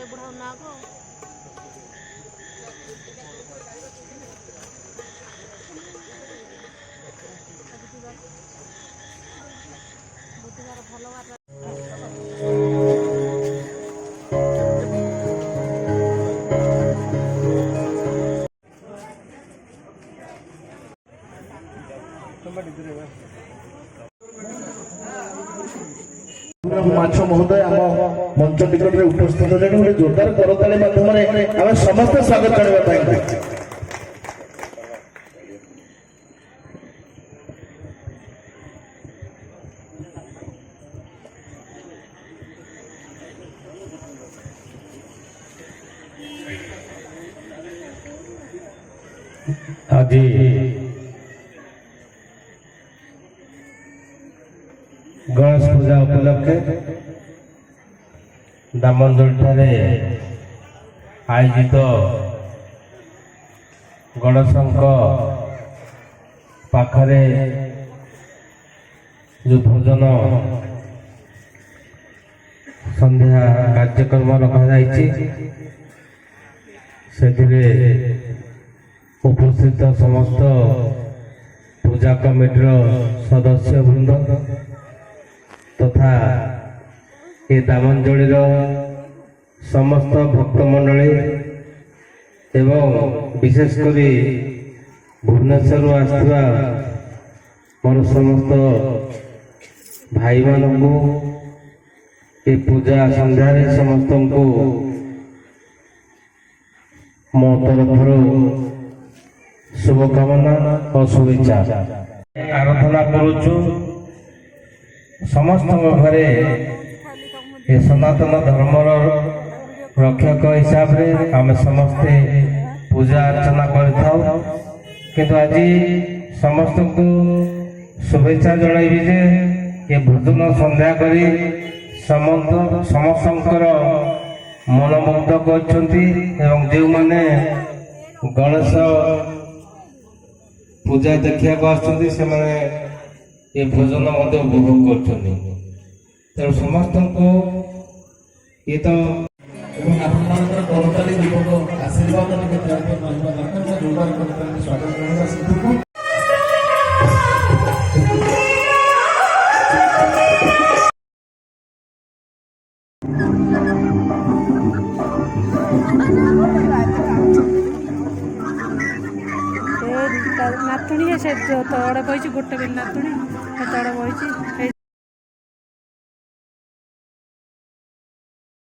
बुढ़ा ना को बुद्धिवार भल बार माछ महोदय आम मंच निकट में उपस्थित होते गोटे जोरदार करताली माध्यम आम समस्त स्वागत जनाइबा आज गणेश पूजा उपलक्षे दामनदोली आयोजित गणेश पाखरे जो भोजन संध्या कार्यक्रम रखा उपस्थित समस्त पूजा कमिटर सदस्य वृंद तथा ये दामनदोलीर समस्त भक्त मंडली एवं विशेषकर भुवनेश्वर आसवा मोर समस्त भाई मानू ये पूजा संध्यार समस्त को मो तरफ शुभकामना और शुभेच्छा आराधना करुचु समस्त घरे ये सनातन धर्मर रक्षक हिसाब से आम समस्ते पूजा अर्चना कर आज समस्त को शुभेच्छा जनइबी जे ये भोजन संध्या करी समस्त मनमुग्ध कर जो माने गणेश पूजा देखा ये भोजन उपभोग कर समस्त को ये तो आशीर्वाद नातुणी से तड़े बही गोटे बेल नातुणी तड़े बही